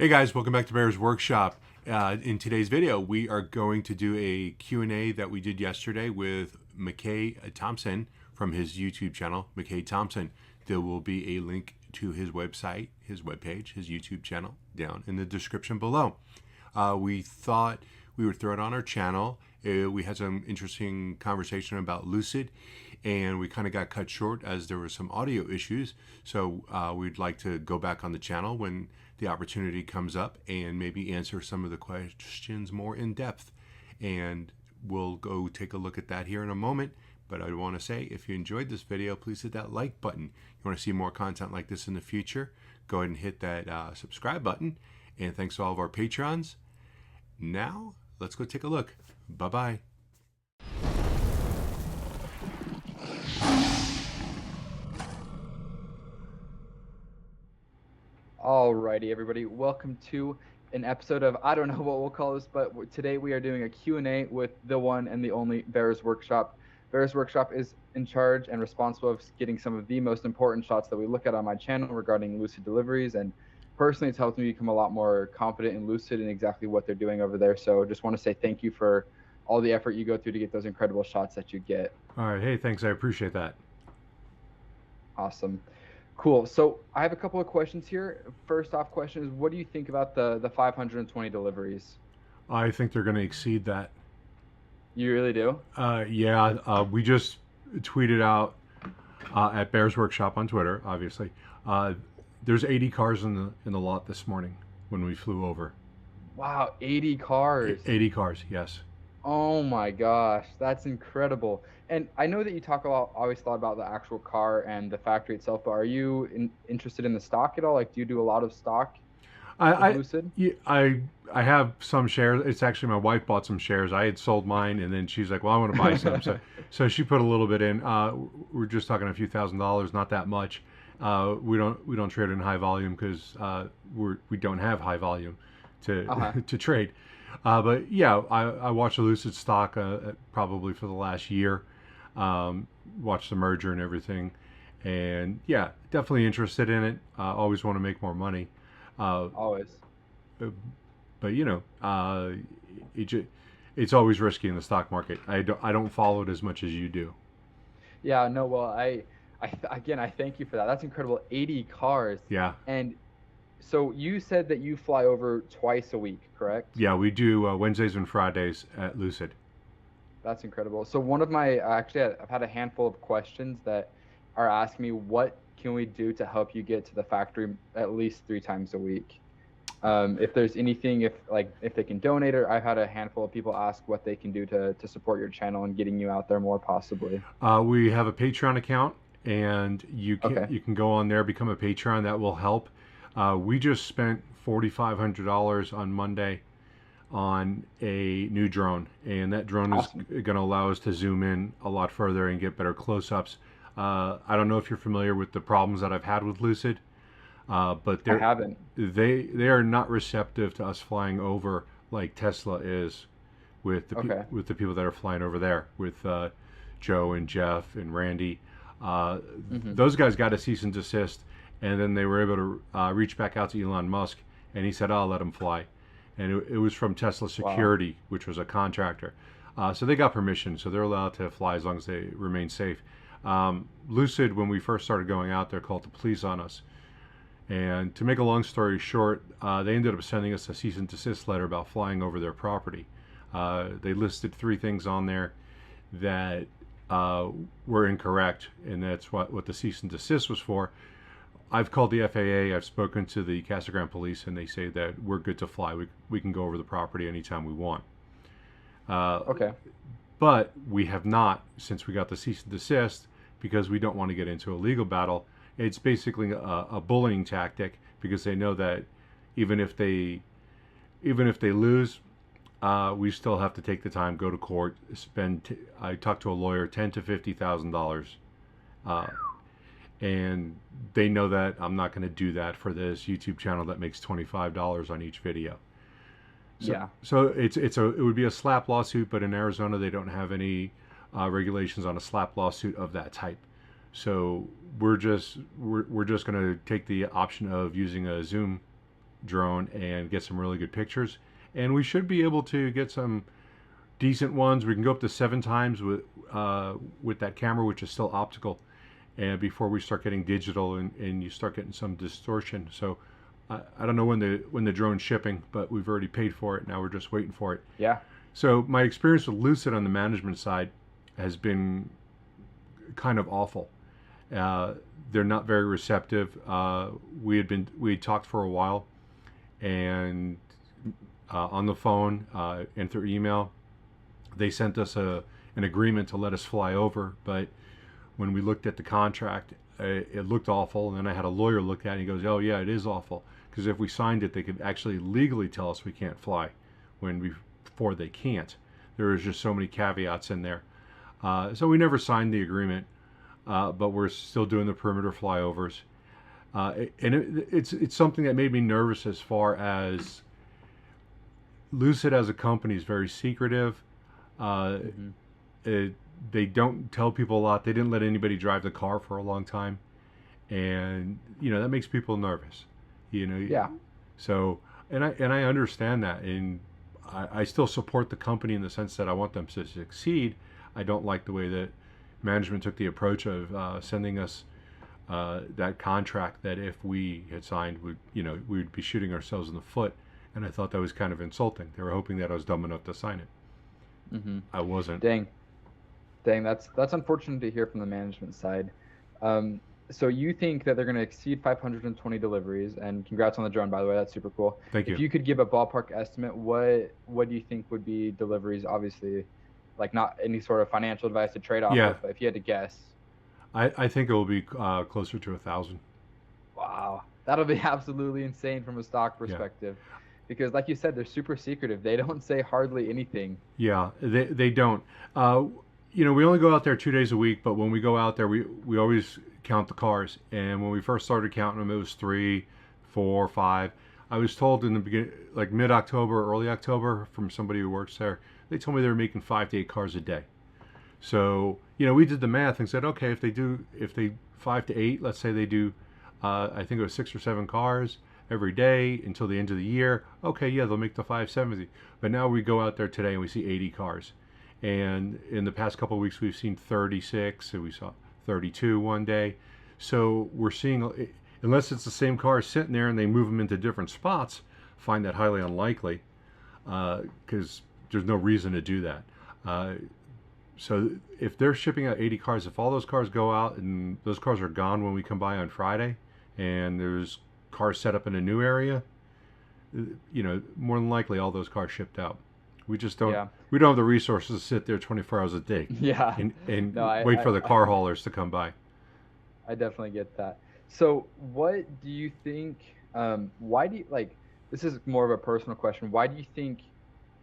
Hey guys, welcome back to Bear's Workshop. In today's video, we are going to do a Q&A that we did yesterday with McKay Thomason from his YouTube channel, McKay Thomason. There will be a link to his website, his webpage, his YouTube channel down in the description below. We thought we would throw it on our channel. We had some interesting conversation about Lucid, and we kind of got cut short as there were some audio issues. So we'd like to go back on the channel when the opportunity comes up and maybe answer some of the questions more in depth. And we'll go take a look at that here in a moment. But I want to say, if you enjoyed this video, please hit that like button. You want to see more content like this in the future, go ahead and hit that subscribe button. And thanks to all of our patrons. Now, let's go take a look. Bye-bye. Alrighty, everybody. Welcome to an episode of, I don't know what we'll call this, but today we are doing a Q&A with the one and the only Bear's Workshop. Bear's Workshop is in charge and responsible of getting some of the most important shots that we look at on my channel regarding Lucid Deliveries, and personally it's helped me become a lot more confident in Lucid and exactly what they're doing over there. So just want to say thank you for all the effort you go through to get those incredible shots that you get. All right. Hey, thanks. I appreciate that. Awesome. Cool. So I have a couple of questions here. First off question is, what do you think about the 520 deliveries? I think they're going to exceed that. You really do? Yeah, we just tweeted out at Bear's Workshop on Twitter, obviously. There's 80 cars in the lot this morning when we flew over. Wow, 80 cars. 80 cars, yes. Oh my gosh, that's incredible. And I know that you talk always thought about the actual car and the factory itself, but are you interested in the stock at all? Like, do you do a lot of stock with Lucid? I have some shares. It's actually my wife bought some shares. I had sold mine, and then she's like, "Well, I want to buy some." So she put a little bit in. We're just talking a few $1,000s, not that much. We don't trade in high volume because we don't have high volume to to trade. But yeah, I watched the Lucid stock probably for the last year. Watched the merger and everything, and yeah, definitely interested in it. Always want to make more money. Always. But you know, it's always risky in the stock market. I don't follow it as much as you do. Yeah, no, well, I thank you for that. That's incredible. 80 cars. Yeah. And so you said that you fly over twice a week, correct? Yeah, we do Wednesdays and Fridays at Lucid. That's incredible. So one of my, actually, I've had a handful of questions that are asking me, what can we do to help you get to the factory at least 3 times a week? If there's anything, if they can donate, or I've had a handful of people ask what they can do to support your channel and getting you out there more possibly. We have a Patreon account, and you can go on there, become a patron. That will help. We just spent $4,500 on Monday on a new drone, and that drone is going to allow us to zoom in a lot further and get better close-ups. I don't know if you're familiar with the problems that I've had with Lucid, but I haven't. They are not receptive to us flying over like Tesla is with the people that are flying over there with Joe and Jeff and Randy. Those guys got a cease and desist, and then they were able to reach back out to Elon Musk, and he said, "I'll let them fly." And it was from Tesla Security, which was a contractor. So they got permission, so they're allowed to fly as long as they remain safe. Lucid, when we first started going out there, called the police on us. And to make a long story short, they ended up sending us a cease and desist letter about flying over their property. They listed 3 things on there that were incorrect, and that's what the cease and desist was for. I've called the FAA, I've spoken to the Casa Grande police, and they say that we're good to fly. We can go over the property anytime we want. But we have not, since we got the cease and desist, because we don't want to get into a legal battle. It's basically a bullying tactic, because they know that even if they lose, we still have to take the time, go to court, I talked to a lawyer, $10,000 to $50,000. And they know that I'm not going to do that for this YouTube channel that makes $25 on each video. So it would be a slap lawsuit, but in Arizona they don't have any regulations on a slap lawsuit of that type. So we're just going to take the option of using a Zoom drone and get some really good pictures. And we should be able to get some decent ones. We can go up to 7 times with that camera, which is still optical, and before we start getting digital and you start getting some distortion. So I don't know when the drone's shipping, but we've already paid for it. Now we're just waiting for it. Yeah. So my experience with Lucid on the management side has been kind of awful. They're not very receptive. We had talked for a while, and on the phone and through email, they sent us an agreement to let us fly over. But when we looked at the contract, it looked awful. And then I had a lawyer look at it, and he goes, "Oh yeah, it is awful, because if we signed it, they could actually legally tell us we can't fly, before they can't. There is just so many caveats in there." So we never signed the agreement, but we're still doing the perimeter flyovers. And it's something that made me nervous, as far as Lucid as a company is very secretive. They don't tell people a lot. They didn't let anybody drive the car for a long time, and that makes people nervous. Yeah. So and I understand that, and I still support the company in the sense that I want them to succeed. I don't like the way that management took the approach of sending us that contract that if we had signed, we'd be shooting ourselves in the foot. And I thought that was kind of insulting. They were hoping that I was dumb enough to sign it. I wasn't. Dang, that's unfortunate to hear from the management side. So you think that they're going to exceed 520 deliveries, and congrats on the drone, by the way. That's super cool. Thank you. If you could give a ballpark estimate, what do you think would be deliveries? Obviously, like, not any sort of financial advice to trade off with, but if you had to guess. I think it will be closer to 1,000. Wow, that'll be absolutely insane from a stock perspective. Yeah. Because like you said, they're super secretive. They don't say hardly anything. Yeah, they don't. We only go out there 2 days a week, but when we go out there, we always count the cars. And when we first started counting them, it was 3, 4, 5. I was told in the beginning, like mid-October, early October, from somebody who works there, they told me they were making 5 to 8 cars a day. So, we did the math and said, okay, if they 5 to 8, let's say they do, I think it was 6 or 7 cars every day until the end of the year. Okay, yeah, they'll make the 570. But now we go out there today and we see 80 cars. And in the past couple of weeks, we've seen 36, and we saw 32 one day. So we're seeing, unless it's the same car sitting there and they move them into different spots, find that highly unlikely, because there's no reason to do that. So if they're shipping out 80 cars, if all those cars go out and those cars are gone when we come by on Friday, and there's cars set up in a new area, more than likely all those cars shipped out. We just don't. Yeah. We don't have the resources to sit there 24 hours a day. Yeah. And wait for the car haulers to come by. I definitely get that. So, what do you think? Why do you This is more of a personal question. Why do you think,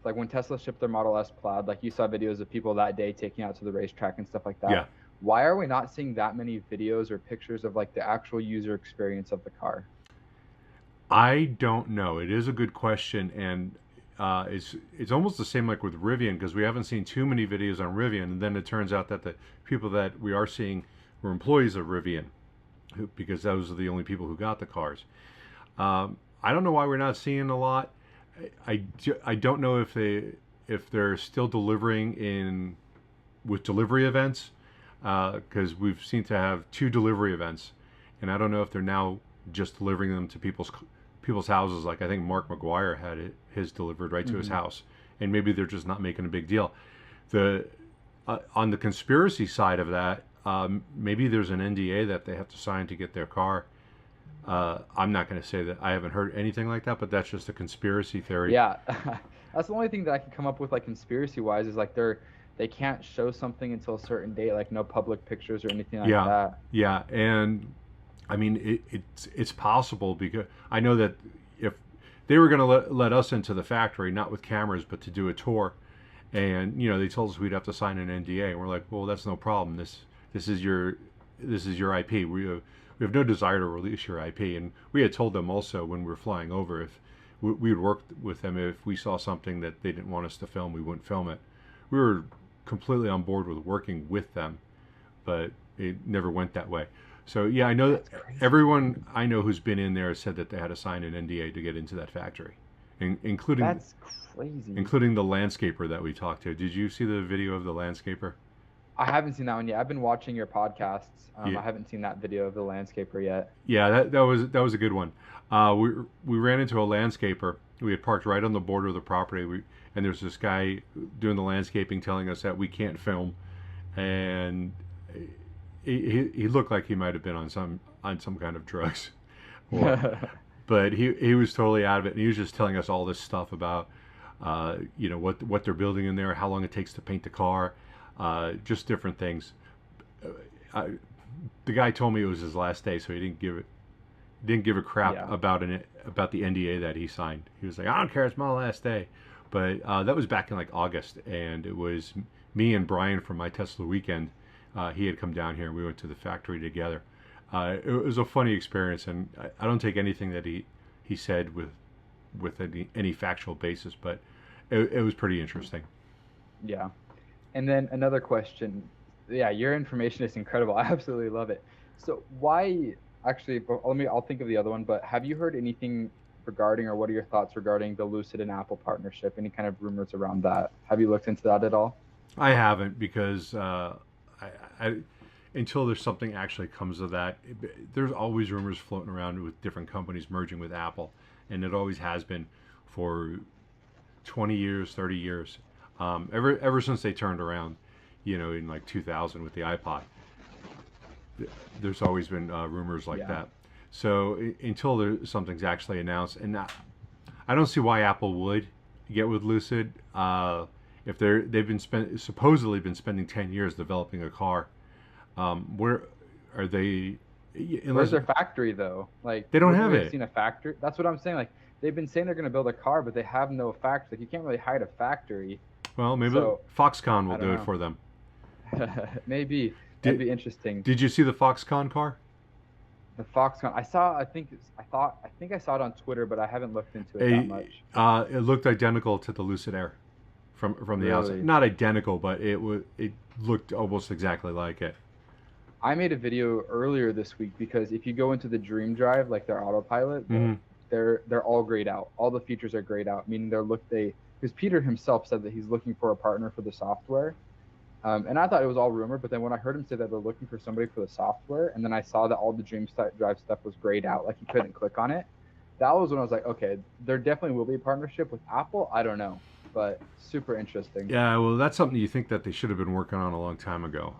like, when Tesla shipped their Model S Plaid, like, you saw videos of people that day taking out to the racetrack and stuff like that? Yeah. Why are we not seeing that many videos or pictures of, like, the actual user experience of the car? I don't know. It is a good question, and it's almost the same like with Rivian, because we haven't seen too many videos on Rivian, and then it turns out that the people that we are seeing were employees of Rivian, because those are the only people who got the cars. I don't know why we're not seeing a lot. I don't know if they're still delivering with delivery events, because we've seemed to have 2 delivery events, and I don't know if they're now just delivering them to people's houses. Like, I think Mark McGuire had his delivered right to his house, and maybe they're just not making a big deal. On the conspiracy side of that, maybe there's an NDA that they have to sign to get their car. I'm not going to say that I haven't heard anything like that, but that's just a conspiracy theory. Yeah, that's the only thing that I can come up with, like, conspiracy wise, is like they can't show something until a certain date, like no public pictures or anything like that. Yeah, and I mean, it's possible, because I know that if they were going to let us into the factory, not with cameras, but to do a tour, and they told us we'd have to sign an NDA, and we're like, well, that's no problem. This is your IP. We have no desire to release your IP, and we had told them also when we were flying over, if we would work with them, if we saw something that they didn't want us to film, we wouldn't film it. We were completely on board with working with them, but it never went that way. So yeah, I know that That's crazy. everyone I know who's been in there said that they had to sign an NDA to get into that factory, including That's crazy. including the landscaper that we talked to. Did you see the video of the landscaper? I haven't seen that one yet. I've been watching your podcasts. Yeah, I haven't seen that video of the landscaper yet. yeah, that was a good one. We ran into a landscaper. We had parked right on the border of the property. And there's this guy doing the landscaping telling us that we can't film, and he looked like he might have been on some kind of drugs, or but he was totally out of it. And he was just telling us all this stuff about what they're building in there, how long it takes to paint the car, just different things. The guy told me it was his last day, so he didn't give a crap Yeah. about the NDA that he signed. He was like, I don't care, it's my last day. But that was back in like August, and it was me and Brian from My Tesla Weekend. He had come down here, and we went to the factory together. It was a funny experience, and I don't take anything that he said with any factual basis, but it was pretty interesting. Yeah. And then another question. Yeah, your information is incredible. I absolutely love it. So why actually, I'll think of the other one, but have you heard anything regarding, or what are your thoughts regarding the Lucid and Apple partnership? Any kind of rumors around that? Have you looked into that at all? I haven't, because I until there's something actually comes of that, there's always rumors floating around with different companies merging with Apple, and it always has been for 20 years, 30 years, ever since they turned around, in like 2000 with the iPod. There's always been rumors like Yeah. that. So until something's actually announced, and I don't see why Apple would get with Lucid. If they've been supposedly been spending 10 years developing a car, where are they? Where's their factory though? Like, They don't wouldn't have we have it. seen a factory? That's what I'm saying. Like, they've been saying they're going to build a car, but they have no factory. Like, you can't really hide a factory. Well, maybe So Foxconn will I don't do it know. for them. Maybe that'd Did be interesting. Did you see the Foxconn car? The Foxconn. I saw. I think I saw it on Twitter, but I haven't looked into it that much. It looked identical to the Lucid Air from the outside. Really? Not identical, but it looked almost exactly like it. I made a video earlier this week because if you go into the Dream Drive, like their autopilot, Mhm. they're all grayed out. All the features are grayed out, meaning because Peter himself said that he's looking for a partner for the software. And I thought it was all rumor, but then when I heard him say that they're looking for somebody for the software, and then I saw that all the Dream Drive stuff was grayed out, like you couldn't click on it, that was when I was like, okay, there definitely will be a partnership with Apple. I don't know, but super interesting. Yeah, well, that's something you think that they should have been working on a long time ago.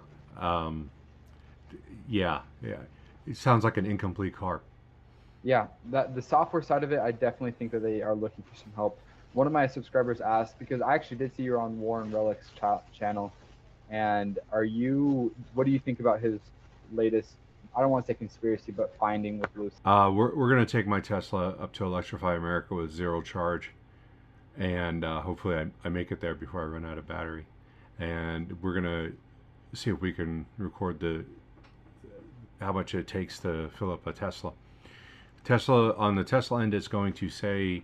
Yeah. It sounds like an incomplete car. Yeah, the software side of it, I definitely think that they are looking for some help. One of my subscribers asked, because I actually did see you're on Warren Relic's channel, and what do you think about his latest, I don't want to say conspiracy, but finding with Lucid? We're going to take my Tesla up to Electrify America with zero charge, and hopefully I make it there before I run out of battery. And we're going to see if we can record how much it takes to fill up a Tesla. On the Tesla end, it's going to say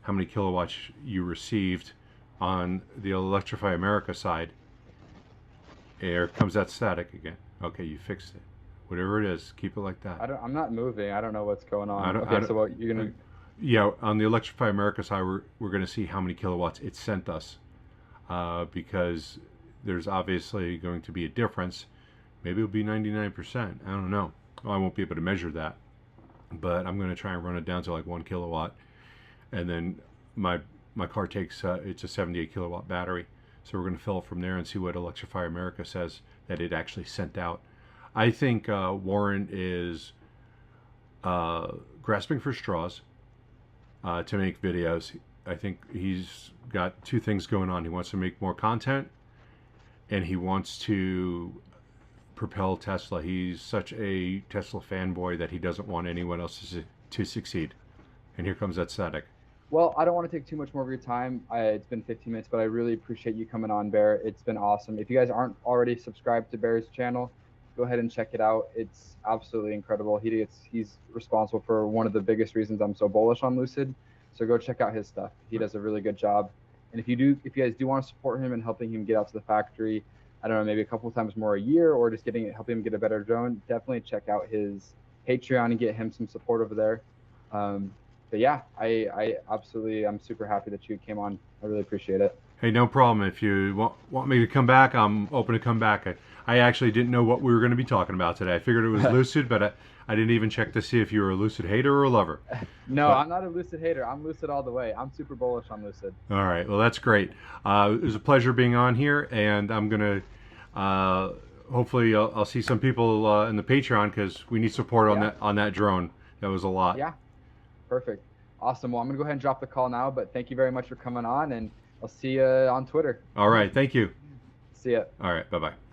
how many kilowatts you received. On the Electrify America side, here comes that static again. Okay, you fixed it. Whatever it is, keep it like that. I'm not moving. I don't know what's going on. I don't- So what you're gonna? Yeah, on the Electrify America side, we're going to see how many kilowatts it sent us, because there's obviously going to be a difference. Maybe it'll be 99%. I don't know. Well, I won't be able to measure that, but I'm going to try and run it down to like 1 kilowatt, and then my car takes it's a 78 kilowatt battery, so we're going to fill it from there and see what Electrify America says that it actually sent out. I think Warren is grasping for straws to make videos. I think he's got two things going on. He wants to make more content, and he wants to propel Tesla. He's such a Tesla fanboy that he doesn't want anyone else to succeed. And here comes that static. Well, I don't want to take too much more of your time. It's been 15 minutes, but I really appreciate you coming on, Bear. It's been awesome. If you guys aren't already subscribed to Bear's channel, go ahead and check it out. It's absolutely incredible. He's responsible for one of the biggest reasons I'm so bullish on Lucid. So go check out his stuff. He does a really good job. And if you guys do want to support him and helping him get out to the factory, I don't know, maybe a couple times more a year, or just helping him get a better drone, definitely check out his Patreon and get him some support over there. But yeah, I absolutely, I'm super happy that you came on. I really appreciate it. Hey, no problem. If you want me to come back, I'm open to come back. I actually didn't know what we were going to be talking about today. I figured it was Lucid, but I didn't even check to see if you were a Lucid hater or a lover. No, but, I'm not a Lucid hater. I'm Lucid all the way. I'm super bullish on Lucid. All right. Well, that's great. It was a pleasure being on here, and I'm going to hopefully I'll see some people in the Patreon because we need support on that drone. That was a lot. Yeah. Perfect. Awesome. Well, I'm going to go ahead and drop the call now, but thank you very much for coming on, and I'll see you on Twitter. All right. Thank you. See ya. All right. Bye-bye.